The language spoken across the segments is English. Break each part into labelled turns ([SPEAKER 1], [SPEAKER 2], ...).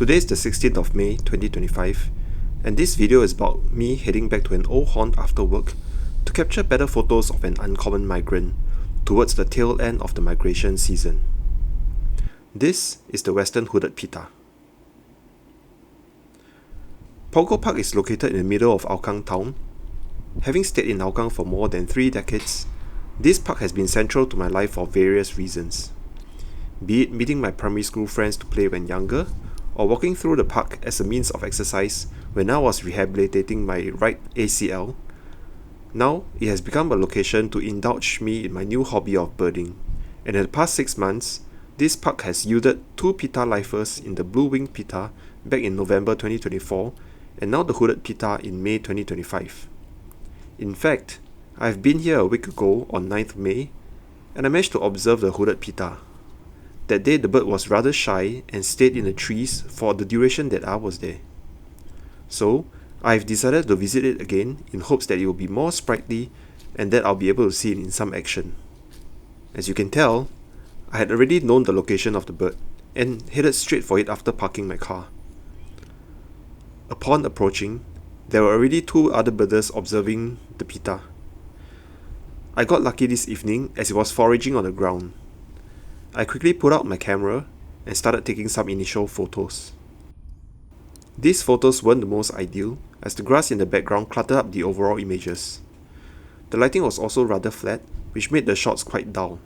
[SPEAKER 1] Today is the 16th of May 2025, and this video is about me heading back to an old haunt after work to capture better photos of an uncommon migrant towards the tail end of the migration season. This is the western hooded Pitta. Punggol Park is located in the middle of Hougang Town. Having stayed in Hougang for more than 3 decades, this park has been central to my life for various reasons. Be it meeting my primary school friends to play when younger, or walking through the park as a means of exercise when I was rehabilitating my right ACL. Now, it has become a location to indulge me in my new hobby of birding, and in the past 6 months, this park has yielded 2 Pitta lifers in the blue-winged Pitta back in November 2024, and now the hooded Pitta in May 2025. In fact, I've been here a week ago on 9th May, and I managed to observe the hooded Pitta. That day the bird was rather shy and stayed in the trees for the duration that I was there. So, I've decided to visit it again in hopes that it will be more sprightly and that I'll be able to see it in some action. As you can tell, I had already known the location of the bird and headed straight for it after parking my car. Upon approaching, there were already 2 other birders observing the Pitta. I got lucky this evening as it was foraging on the ground. I quickly pulled out my camera and started taking some initial photos. These photos weren't the most ideal, as the grass in the background cluttered up the overall images. The lighting was also rather flat, which made the shots quite dull.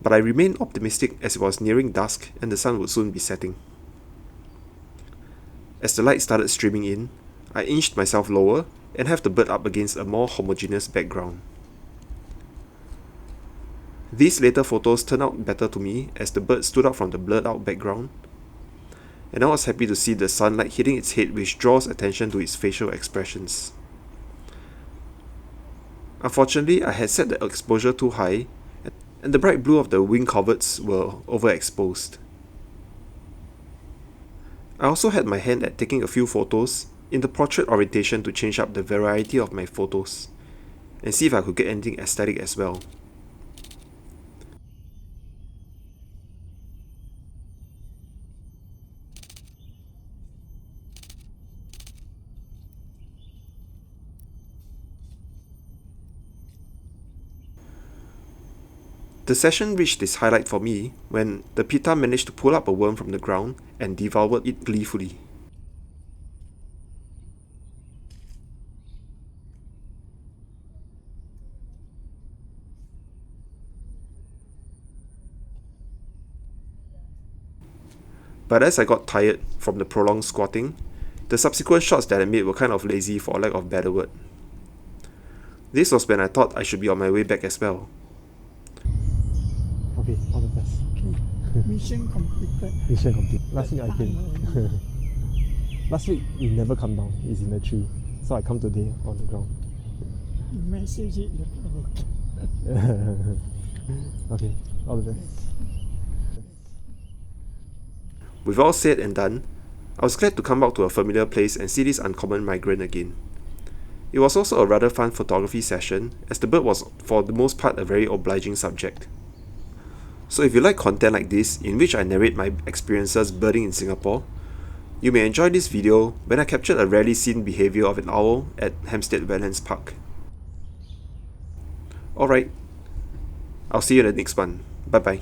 [SPEAKER 1] But I remained optimistic as it was nearing dusk and the sun would soon be setting. As the light started streaming in, I inched myself lower and have the bird up against a more homogeneous background. These later photos turned out better to me as the bird stood out from the blurred out background, and I was happy to see the sunlight hitting its head, which draws attention to its facial expressions. Unfortunately, I had set the exposure too high, and the bright blue of the wing coverts were overexposed. I also had my hand at taking a few photos in the portrait orientation to change up the variety of my photos, and see if I could get anything aesthetic as well. The session reached its highlight for me when the Pitta managed to pull up a worm from the ground and devoured it gleefully. But as I got tired from the prolonged squatting, the subsequent shots that I made were kind of lazy for lack of a better word. This was when I thought I should be on my way back as well.
[SPEAKER 2] Okay, all the best.
[SPEAKER 3] Okay. Mission completed.
[SPEAKER 2] Mission complete. Last week I came. Last week you never come down. It's in the tree. So I come today on the ground.
[SPEAKER 3] You message it.
[SPEAKER 2] Okay, all the best.
[SPEAKER 1] With all said and done, I was glad to come back to a familiar place and see this uncommon migrant again. It was also a rather fun photography session, as the bird was for the most part a very obliging subject. So if you like content like this, in which I narrate my experiences birding in Singapore, you may enjoy this video when I captured a rarely seen behaviour of an owl at Hampstead Wetlands Park. Alright, I'll see you in the next one. Bye bye.